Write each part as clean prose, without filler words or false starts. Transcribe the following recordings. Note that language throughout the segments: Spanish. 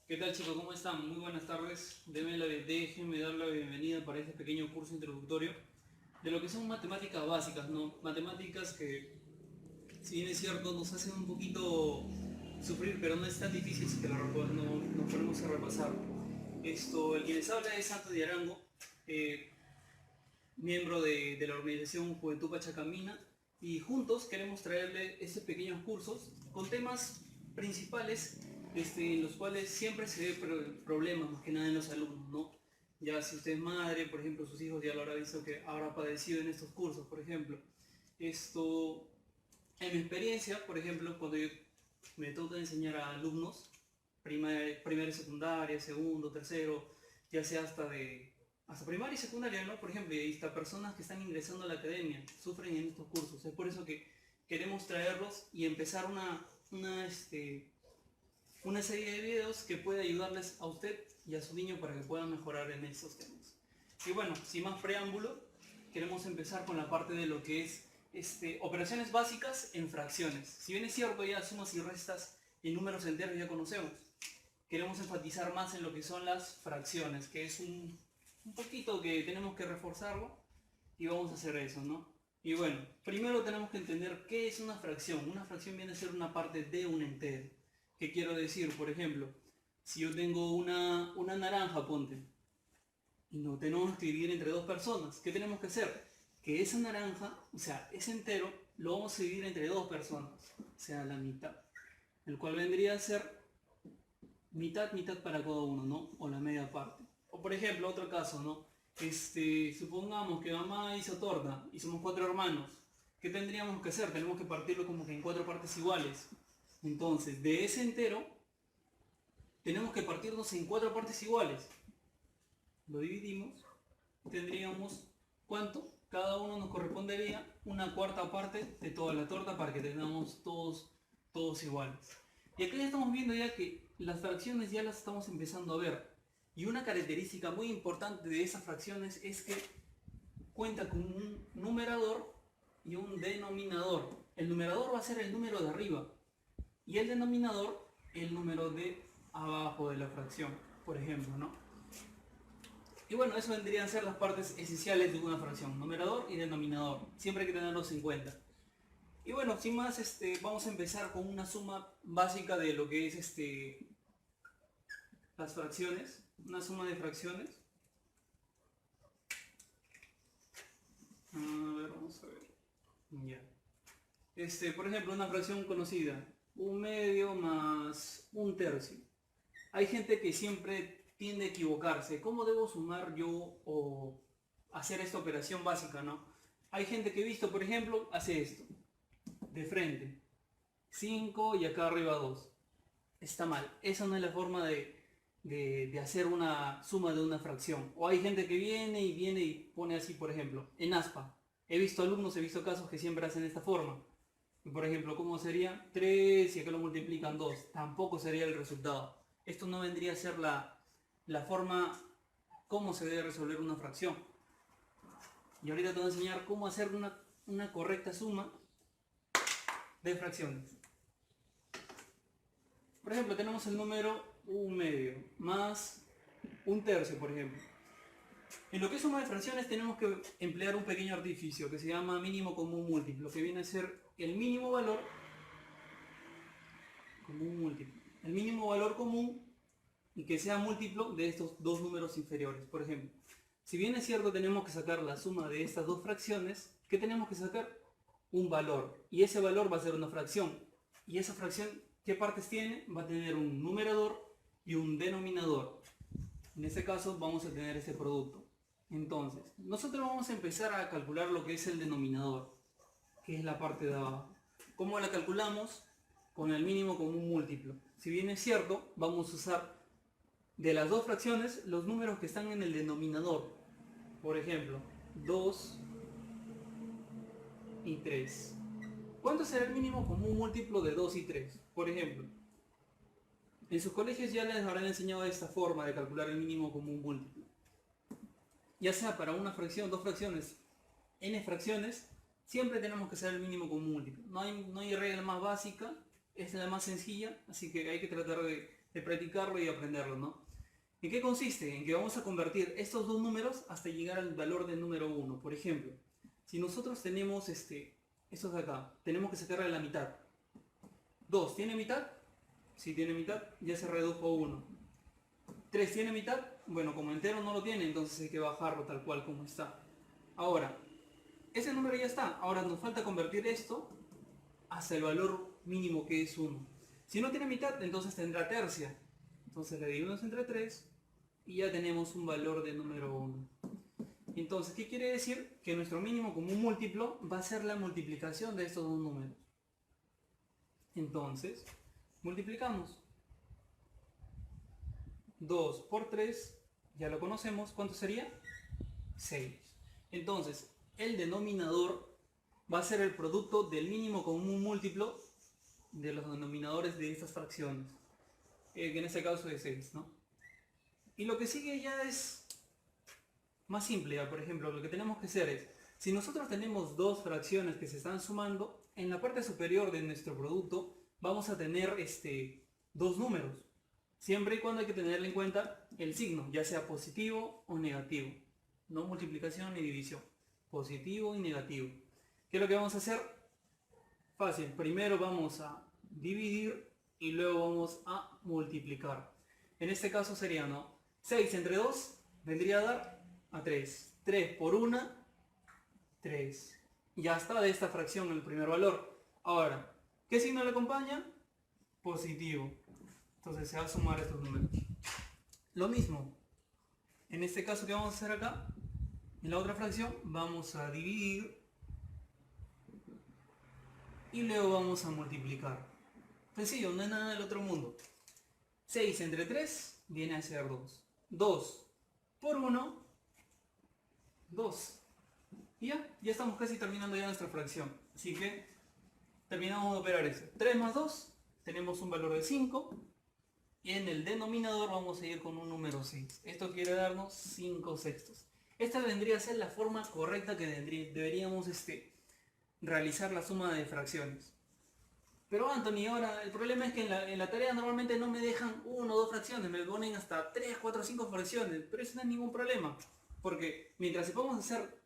¿Qué tal, chicos? ¿Cómo están? Muy buenas tardes. Déjenme dar la bienvenida para este pequeño curso introductorio de lo que son matemáticas básicas, ¿no? Matemáticas que, si bien es cierto, nos hacen un poquito sufrir, pero no es tan difícil si que no, nos ponemos a repasar. El que les habla es Santos de Arango, eh, miembro de la organización Juventud Pachacamina, y juntos queremos traerle estos pequeños cursos con temas principales en los cuales siempre se ve problemas, más que nada en los alumnos, ¿no? Ya si usted es madre, por ejemplo, sus hijos ya lo habrá visto que habrá padecido en estos cursos, por ejemplo. Esto, en mi experiencia, por ejemplo, cuando me toca enseñar a alumnos, primaria y secundaria, segundo, tercero, ya sea hasta primaria y secundaria, ¿no? Por ejemplo, y hasta personas que están ingresando a la academia, sufren en estos cursos. Es por eso que queremos traerlos y empezar una serie de videos que puede ayudarles a usted y a su niño para que puedan mejorar en estos temas. Y bueno, sin más preámbulo, queremos empezar con la parte de lo que es operaciones básicas en fracciones. Si bien es cierto, ya sumas y restas en números enteros ya conocemos, queremos enfatizar más en lo que son las fracciones, que es un poquito que tenemos que reforzarlo y vamos a hacer eso, ¿no? Y bueno, primero tenemos que entender qué es una fracción. Una fracción viene a ser una parte de un entero. ¿Qué quiero decir? Por ejemplo, si yo tengo una naranja, ponte, y no tenemos que dividir entre dos personas, ¿qué tenemos que hacer? Que esa naranja, o sea, ese entero, lo vamos a dividir entre dos personas, o sea, la mitad, el cual vendría a ser mitad, mitad para cada uno, ¿no? O la media parte. O por ejemplo, otro caso, ¿no? Supongamos que mamá hizo torta y somos cuatro hermanos. ¿Qué tendríamos que hacer? Tenemos que partirlo como que en cuatro partes iguales. Entonces, de ese entero, tenemos que partirnos en cuatro partes iguales. Lo dividimos, tendríamos, ¿cuánto? Cada uno nos correspondería una cuarta parte de toda la torta para que tengamos todos iguales. Y acá ya estamos viendo ya que las fracciones ya las estamos empezando a ver. Y una característica muy importante de esas fracciones es que cuenta con un numerador y un denominador. El numerador va a ser el número de arriba y el denominador el número de abajo de la fracción, por ejemplo, ¿no? Y bueno, eso vendrían a ser las partes esenciales de una fracción, numerador y denominador. Siempre hay que tenerlos en cuenta. Y bueno, sin más, vamos a empezar con una suma básica de lo que es las fracciones, una suma de fracciones. A ver, vamos a ver. Ya. Por ejemplo, una fracción conocida, un medio más un tercio. Hay gente que siempre tiende a equivocarse. ¿Cómo debo sumar yo o hacer esta operación básica, no? Hay gente que he visto, por ejemplo, hace esto, de frente. 5 y acá arriba 2. Está mal. Esa no es la forma de hacer una suma de una fracción. O hay gente que viene y pone así, por ejemplo, en aspa. He visto alumnos, he visto casos que siempre hacen esta forma. Por ejemplo, ¿cómo sería? 3 y acá lo multiplican 2. Tampoco sería el resultado. Esto no vendría a ser la forma cómo se debe resolver una fracción. Y ahorita te voy a enseñar cómo hacer una correcta suma de fracciones. Por ejemplo, tenemos el número 1/2 más un tercio, por ejemplo. En lo que es suma de fracciones tenemos que emplear un pequeño artificio que se llama mínimo común múltiplo, que viene a ser el mínimo valor común múltiplo. El mínimo valor común y que sea múltiplo de estos dos números inferiores. Por ejemplo, si bien es cierto tenemos que sacar la suma de estas dos fracciones, ¿qué tenemos que sacar? Un valor. Y ese valor va a ser una fracción. Y esa fracción, ¿qué partes tiene? Va a tener un numerador y un denominador. En este caso vamos a tener este producto. Entonces, nosotros vamos a empezar a calcular lo que es el denominador, que es la parte de abajo. ¿Cómo la calculamos? Con el mínimo común múltiplo. Si bien es cierto, vamos a usar de las dos fracciones los números que están en el denominador. Por ejemplo, 2 y 3. ¿Cuánto será el mínimo común múltiplo de 2 y 3? Por ejemplo, en sus colegios ya les habrán enseñado esta forma de calcular el mínimo común múltiplo. Ya sea para una fracción, dos fracciones, n fracciones, siempre tenemos que hacer el mínimo común múltiplo. No hay regla más básica, es la más sencilla, así que hay que tratar de practicarlo y aprenderlo, ¿no? ¿En qué consiste? En que vamos a convertir estos dos números hasta llegar al valor del número 1. Por ejemplo, si nosotros tenemos estos de acá, tenemos que sacarle la mitad. 2, ¿tiene mitad? Si tiene mitad, ya se redujo a 1. 3, ¿tiene mitad? Bueno, como entero no lo tiene, entonces hay que bajarlo tal cual como está. Ahora, ese número ya está. Ahora nos falta convertir esto hasta el valor mínimo que es 1. Si no tiene mitad, entonces tendrá tercia. Entonces le dividimos entre 3 y ya tenemos un valor de número 1. Entonces, ¿qué quiere decir? Que nuestro mínimo común múltiplo va a ser la multiplicación de estos dos números. Entonces, multiplicamos. 2 por 3, ya lo conocemos, ¿cuánto sería? 6. Entonces, el denominador va a ser el producto del mínimo común múltiplo de los denominadores de estas fracciones, que en este caso es 6, ¿no? Y lo que sigue ya es más simple. Por ejemplo, lo que tenemos que hacer es, si nosotros tenemos dos fracciones que se están sumando, en la parte superior de nuestro producto vamos a tener dos números, siempre y cuando hay que tener en cuenta el signo, ya sea positivo o negativo, no multiplicación ni división, positivo y negativo. ¿Qué es lo que vamos a hacer? Fácil, primero vamos a dividir y luego vamos a multiplicar. En este caso sería, ¿no? 6 entre 2 vendría a dar a 3. 3 por 1, 3. Ya está de esta fracción el primer valor. Ahora, ¿qué signo le acompaña? Positivo. Entonces se va a sumar estos números. Lo mismo. En este caso, ¿qué vamos a hacer acá? En la otra fracción vamos a dividir y luego vamos a multiplicar. Sencillo, no es nada del otro mundo. 6 entre 3 viene a ser 2. 2 por 1, 2. Y ya estamos casi terminando ya nuestra fracción. Así que terminamos de operar eso. 3 más 2, tenemos un valor de 5. Y en el denominador vamos a ir con un número 6. Esto quiere darnos 5 sextos. Esta vendría a ser la forma correcta que deberíamos realizar la suma de fracciones. Pero Anthony, ahora el problema es que en la tarea normalmente no me dejan 1 o 2 fracciones, me ponen hasta 3, 4, 5 fracciones, pero eso no es ningún problema, porque mientras sepamos hacer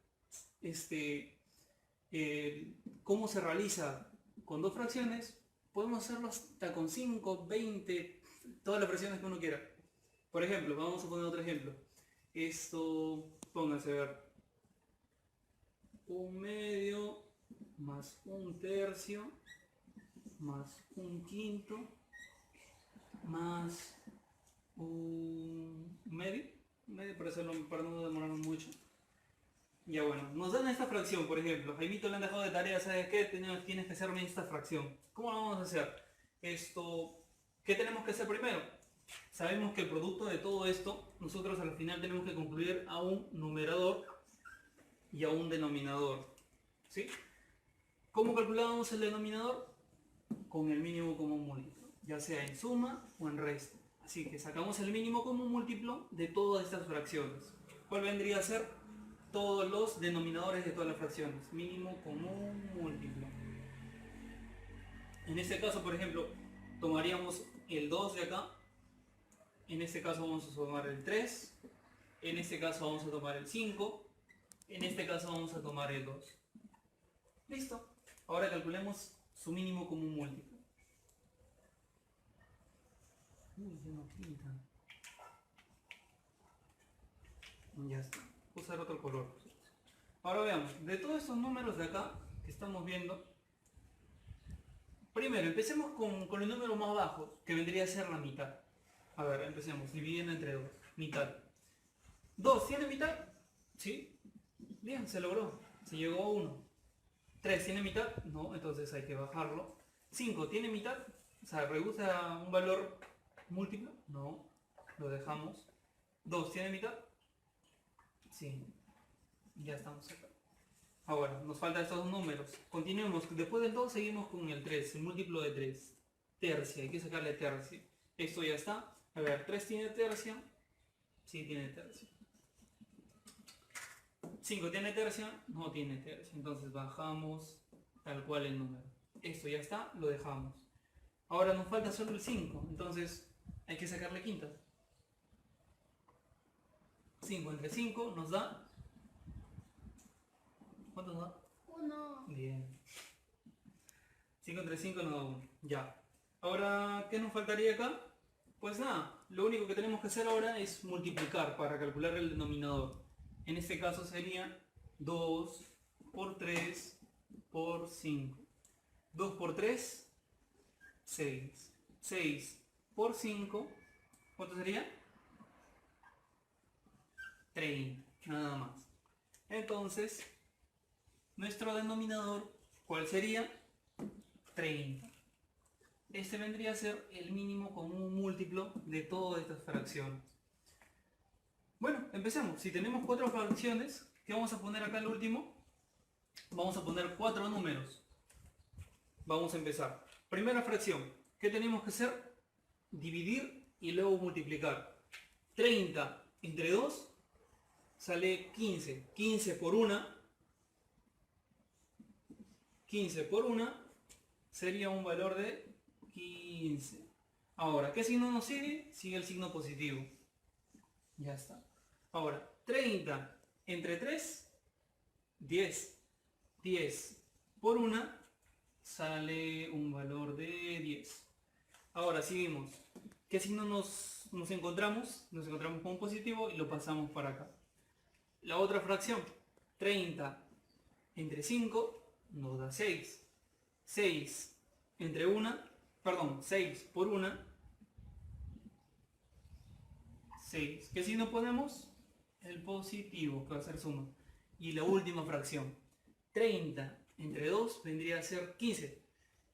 cómo se realiza con 2 fracciones, podemos hacerlo hasta con 5, 20, todas las fracciones que uno quiera. Por ejemplo, vamos a poner otro ejemplo. Esto, póngase a ver, 1/2 más 1/3 más 1/5 más 1/2 para no demorarnos mucho. Ya bueno, nos dan esta fracción, por ejemplo. Jaimito le han dejado de tarea, ¿sabes qué? Tienes que hacerme esta fracción. ¿Cómo lo vamos a hacer? ¿Qué tenemos que hacer primero? Sabemos que el producto de todo esto, nosotros al final tenemos que concluir a un numerador y a un denominador. ¿Sí? ¿Cómo calculamos el denominador? Con el mínimo común múltiplo, ya sea en suma o en resta. Así que sacamos el mínimo común múltiplo de todas estas fracciones. ¿Cuál vendría a ser? Todos los denominadores de todas las fracciones. Mínimo común múltiplo. En este caso, por ejemplo, tomaríamos el 2 de acá. En este caso vamos a tomar el 3. En este caso vamos a tomar el 5. En este caso vamos a tomar el 2. Listo. Ahora calculemos su mínimo común múltiplo. Uy, ya no pinta. Ya está. Voy a usar otro color. Ahora veamos, de todos estos números de acá que estamos viendo, primero empecemos con el número más bajo, que vendría a ser la mitad. A ver, empecemos, dividiendo entre 2. Mitad. 2, ¿tiene mitad? Sí. Bien, se logró. Se llegó a 1. 3, ¿tiene mitad? No, entonces hay que bajarlo. 5, ¿tiene mitad? O sea, ¿rehúsa un valor múltiplo? No, lo dejamos. 2, ¿tiene mitad? Sí. Ya estamos acá. Ahora, nos faltan estos dos números. Continuemos. Después del 2 seguimos con el 3, el múltiplo de 3. Tercia, hay que sacarle tercia. Esto ya está. A ver, 3 tiene tercia. Sí, tiene tercia. 5 tiene tercia, no tiene tercia. Entonces bajamos tal cual el número. Esto ya está, lo dejamos. Ahora nos falta solo el 5. Entonces hay que sacarle quintas. 5 entre 5 nos da... ¿Cuánto nos da? 1. Bien. 5 entre 5 nos da 1. Ya. Ahora, ¿qué nos faltaría acá? Pues nada, lo único que tenemos que hacer ahora es multiplicar para calcular el denominador. En este caso sería 2 por 3 por 5. 2 por 3, 6. 6 por 5, ¿cuánto sería? 30, nada más. Entonces, nuestro denominador, ¿cuál sería? 30. Este vendría a ser el mínimo común múltiplo de todas estas fracciones. Bueno, empecemos. Si tenemos 4 fracciones, ¿qué vamos a poner acá al último? Vamos a poner 4 números. Vamos a empezar. Primera fracción. ¿Qué tenemos que hacer? Dividir y luego multiplicar. 30 entre 2 sale 15. 15 por 1. 15 por 1 sería un valor de 15. Ahora, ¿qué signo nos sigue? Sigue el signo positivo. Ya está. Ahora, 30 entre 3, 10. 10 por 1 sale un valor de 10. Ahora, seguimos. ¿Qué signo nos encontramos? Nos encontramos con un positivo y lo pasamos para acá. La otra fracción, 30 entre 5 nos da 6. 6 entre 1, perdón, 6 por 1, 6. ¿Qué signo ponemos? El positivo, que va a ser suma. Y la última fracción, 30 entre 2 vendría a ser 15.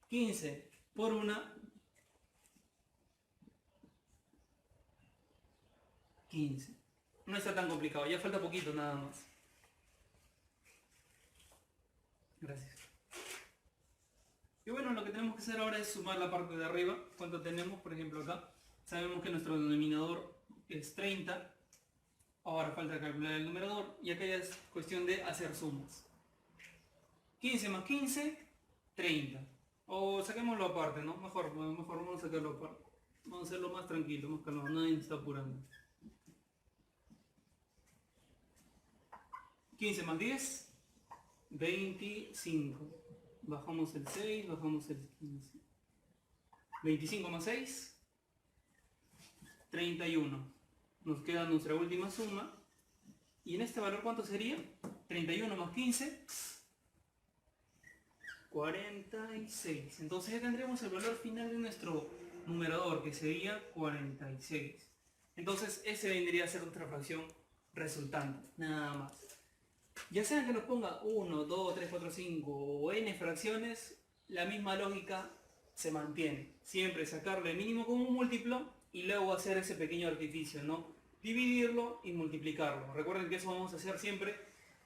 15 por 1, 15. No está tan complicado, ya falta poquito nada más. Gracias. Y bueno, lo que tenemos que hacer ahora es sumar la parte de arriba. ¿Cuánto tenemos? Por ejemplo acá. Sabemos que nuestro denominador es 30. Ahora falta calcular el numerador. Y acá ya es cuestión de hacer sumas. 15 más 15, 30. O saquémoslo aparte, ¿no? Mejor vamos a sacarlo aparte. Vamos a hacerlo más tranquilo, más calmado. Nadie está apurando. 15 más 10, 25. Bajamos el 6, bajamos el 15. 25 más 6, 31. Nos queda nuestra última suma. ¿Y en este valor cuánto sería? 31 más 15, 46. Entonces ya tendremos el valor final de nuestro numerador, que sería 46. Entonces ese vendría a ser nuestra fracción resultante, nada más. Ya sea que nos ponga 1, 2, 3, 4, 5 o n fracciones, la misma lógica se mantiene. Siempre sacarle el mínimo común múltiplo y luego hacer ese pequeño artificio, ¿no? Dividirlo y multiplicarlo. Recuerden que eso vamos a hacer siempre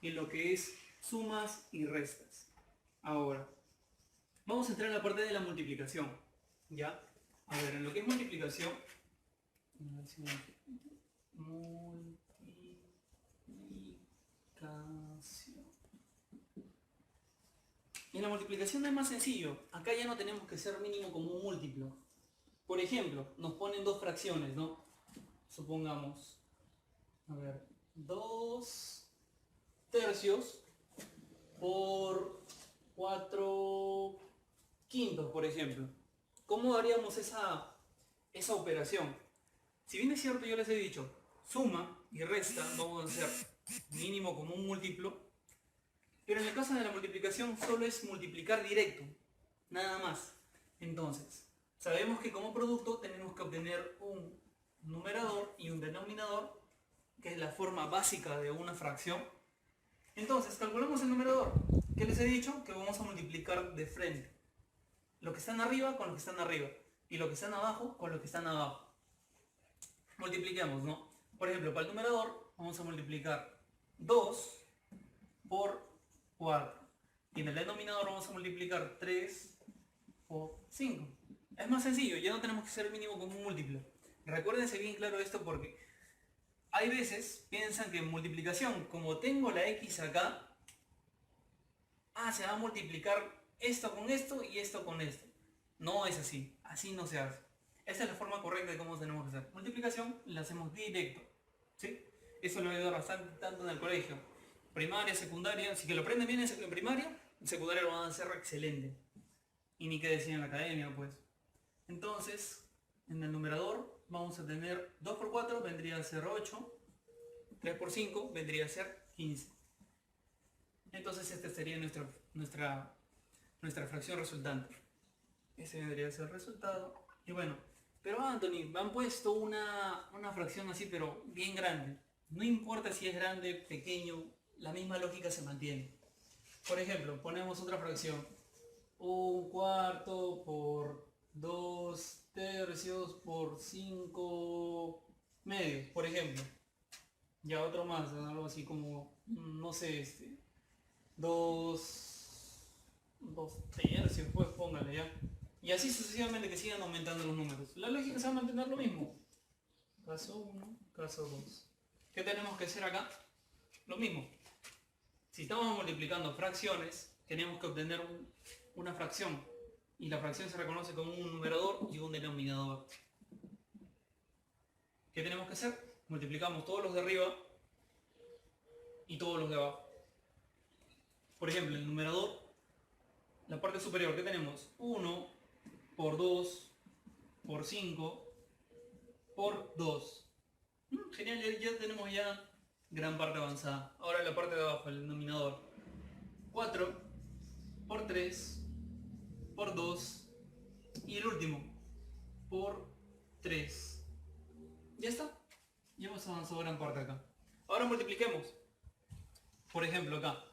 en lo que es sumas y restas. Ahora, vamos a entrar en la parte de la multiplicación. ¿Ya? A ver, en lo que es multiplicación... En la multiplicación es más sencillo. Acá ya no tenemos que ser mínimo común múltiplo. Por ejemplo, nos ponen dos fracciones, ¿no? Supongamos, a ver, 2 tercios por 4 quintos, por ejemplo. ¿Cómo haríamos esa operación? Si bien es cierto, yo les he dicho, suma y resta, vamos a hacer mínimo común múltiplo, pero en el caso de la multiplicación solo es multiplicar directo, nada más. Entonces, sabemos que como producto tenemos que obtener un numerador y un denominador, que es la forma básica de una fracción. Entonces, calculamos el numerador. ¿Qué les he dicho? Que vamos a multiplicar de frente. Lo que están arriba con lo que están arriba. Y lo que están abajo con lo que están abajo. Multipliquemos, ¿no? Por ejemplo, para el numerador vamos a multiplicar 2 por 4. Y en el denominador vamos a multiplicar 3 por 5. Es más sencillo, ya no tenemos que ser mínimo común múltiplo. Recuérdense bien claro esto porque hay veces piensan que en multiplicación, como tengo la x acá, se va a multiplicar esto con esto y esto con esto. No es así, así no se hace. Esa es la forma correcta de cómo tenemos que hacer. Multiplicación la hacemos directo, ¿sí? Eso lo he ayudado bastante tanto en el colegio. Primaria, secundaria, si que lo aprenden bien en primaria, en secundaria lo van a hacer excelente. Y ni que decir en la academia, pues. Entonces, en el numerador vamos a tener 2 por 4 vendría a ser 8, 3 por 5 vendría a ser 15. Entonces este sería nuestra fracción resultante. Ese vendría a ser el resultado. Y bueno, pero Anthony, me han puesto una fracción así, pero bien grande. No importa si es grande, pequeño, la misma lógica se mantiene. Por ejemplo, ponemos otra fracción. 1/4 por 2/3 por 5/2, por ejemplo. Ya otro más, algo así como, no sé, 2/3, pues póngale ya. Y así sucesivamente que sigan aumentando los números. La lógica se va a mantener lo mismo. Caso 1, caso 2. ¿Qué tenemos que hacer acá? Lo mismo. Si estamos multiplicando fracciones, tenemos que obtener una fracción. Y la fracción se reconoce como un numerador y un denominador. ¿Qué tenemos que hacer? Multiplicamos todos los de arriba y todos los de abajo. Por ejemplo, el numerador, la parte superior, ¿qué tenemos? 1 por 2 por 5 por 2. Genial, ya tenemos ya gran parte avanzada. Ahora la parte de abajo, el denominador. 4 por 3 por 2 y el último por 3. Ya está. Ya hemos avanzado gran parte acá. Ahora multipliquemos. Por ejemplo acá.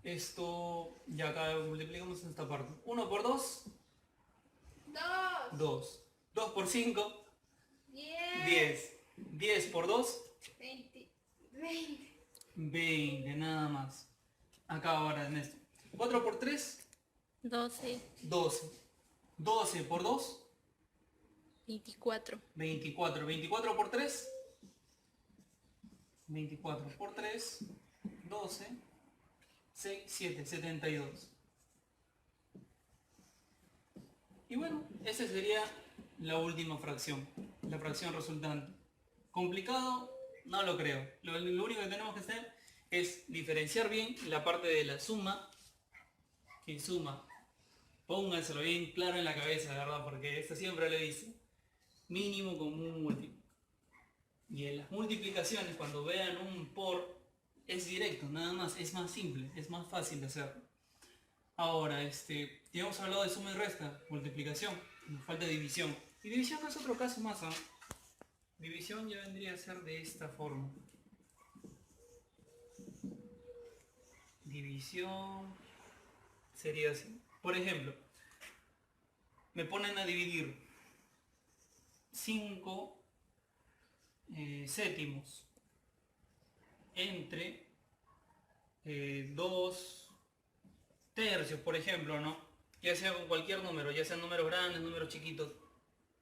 Esto, ya acá multiplicamos en esta parte. 1 por 2. 2. 2 por 5. 10. 10 por 2. 20, nada más. Acá ahora en esto. 4 por 3. 12. 12. 12 por 2. 24. 24. 24 por 3. 24 por 3. 12. 6, 7, 72. Y bueno, esa sería la última fracción, la fracción resultante. ¿Complicado? No lo creo. Lo único que tenemos que hacer es diferenciar bien la parte de la suma, que suma. Pónganselo bien claro en la cabeza, ¿verdad? Porque esto siempre le dice mínimo común múltiplo. Y en las multiplicaciones, cuando vean un por, es directo, nada más, es más simple, es más fácil de hacerlo. Ahora, ya hemos hablado de suma y resta, multiplicación, nos falta división. Y división es otro caso más, ¿ah? División ya vendría a ser de esta forma. División sería así. Por ejemplo, me ponen a dividir 5 séptimos entre 2 tercios, por ejemplo, ¿no? Ya sea con cualquier número, ya sean números grandes, números chiquitos,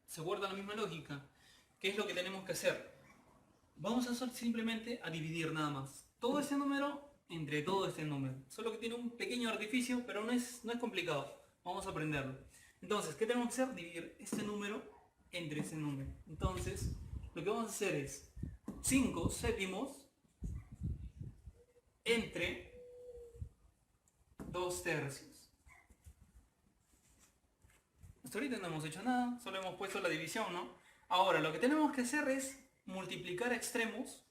se guarda la misma lógica. ¿Qué es lo que tenemos que hacer? Vamos a hacer simplemente a dividir nada más todo ese número entre todo este número. Solo que tiene un pequeño artificio, pero no es complicado. Vamos a aprenderlo. Entonces, ¿qué tenemos que hacer? Dividir este número entre ese número. Entonces, lo que vamos a hacer es 5 séptimos entre 2 tercios. Hasta ahorita no hemos hecho nada, solo hemos puesto la división, ¿no? Ahora, lo que tenemos que hacer es multiplicar extremos.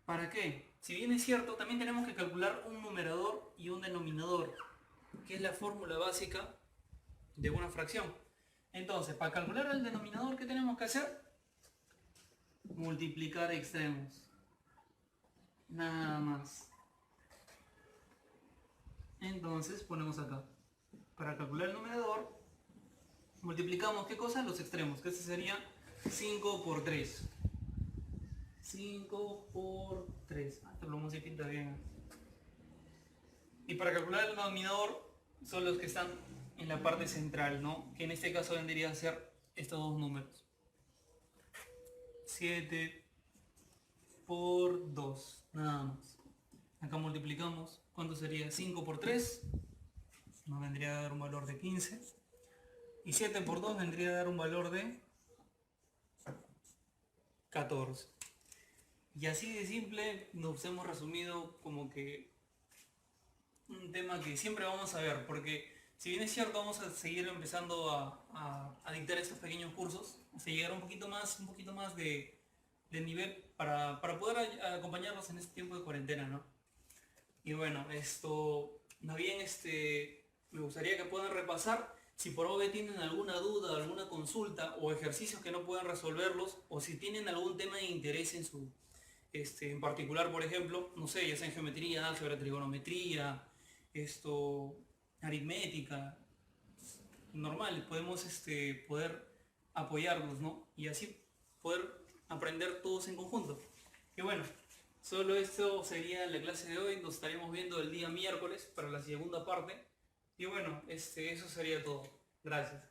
¿Para qué? Si bien es cierto, también tenemos que calcular un numerador y un denominador, que es la fórmula básica de una fracción. Entonces, para calcular el denominador, ¿qué tenemos que hacer? Multiplicar extremos. Nada más. Entonces, ponemos acá. Para calcular el numerador, multiplicamos, ¿qué cosa? Los extremos, que ese sería 5 por 3. 5 por 3. Esto lo vamos a pintar bien. Y para calcular el denominador son los que están en la parte central, ¿no? Que en este caso vendría a ser estos dos números. 7 por 2, nada más. Acá multiplicamos, ¿cuánto sería? 5 por 3, nos vendría a dar un valor de 15. Y 7 por 2 vendría a dar un valor de 14. Y así de simple nos hemos resumido como que un tema que siempre vamos a ver, porque si bien es cierto vamos a seguir empezando a dictar estos pequeños cursos, hasta llegar un poquito más de nivel para poder acompañarlos en este tiempo de cuarentena, ¿no? Y bueno, esto, más bien me gustaría que puedan repasar si por OB tienen alguna duda, alguna consulta o ejercicios que no puedan resolverlos, o si tienen algún tema de interés en su, en particular, por ejemplo, no sé, ya sea en geometría, álgebra, trigonometría, esto, aritmética, normal, podemos poder apoyarnos, ¿no? Y así poder aprender todos en conjunto. Y bueno, solo esto sería la clase de hoy, nos estaremos viendo el día miércoles para la segunda parte. Y bueno, eso sería todo. Gracias.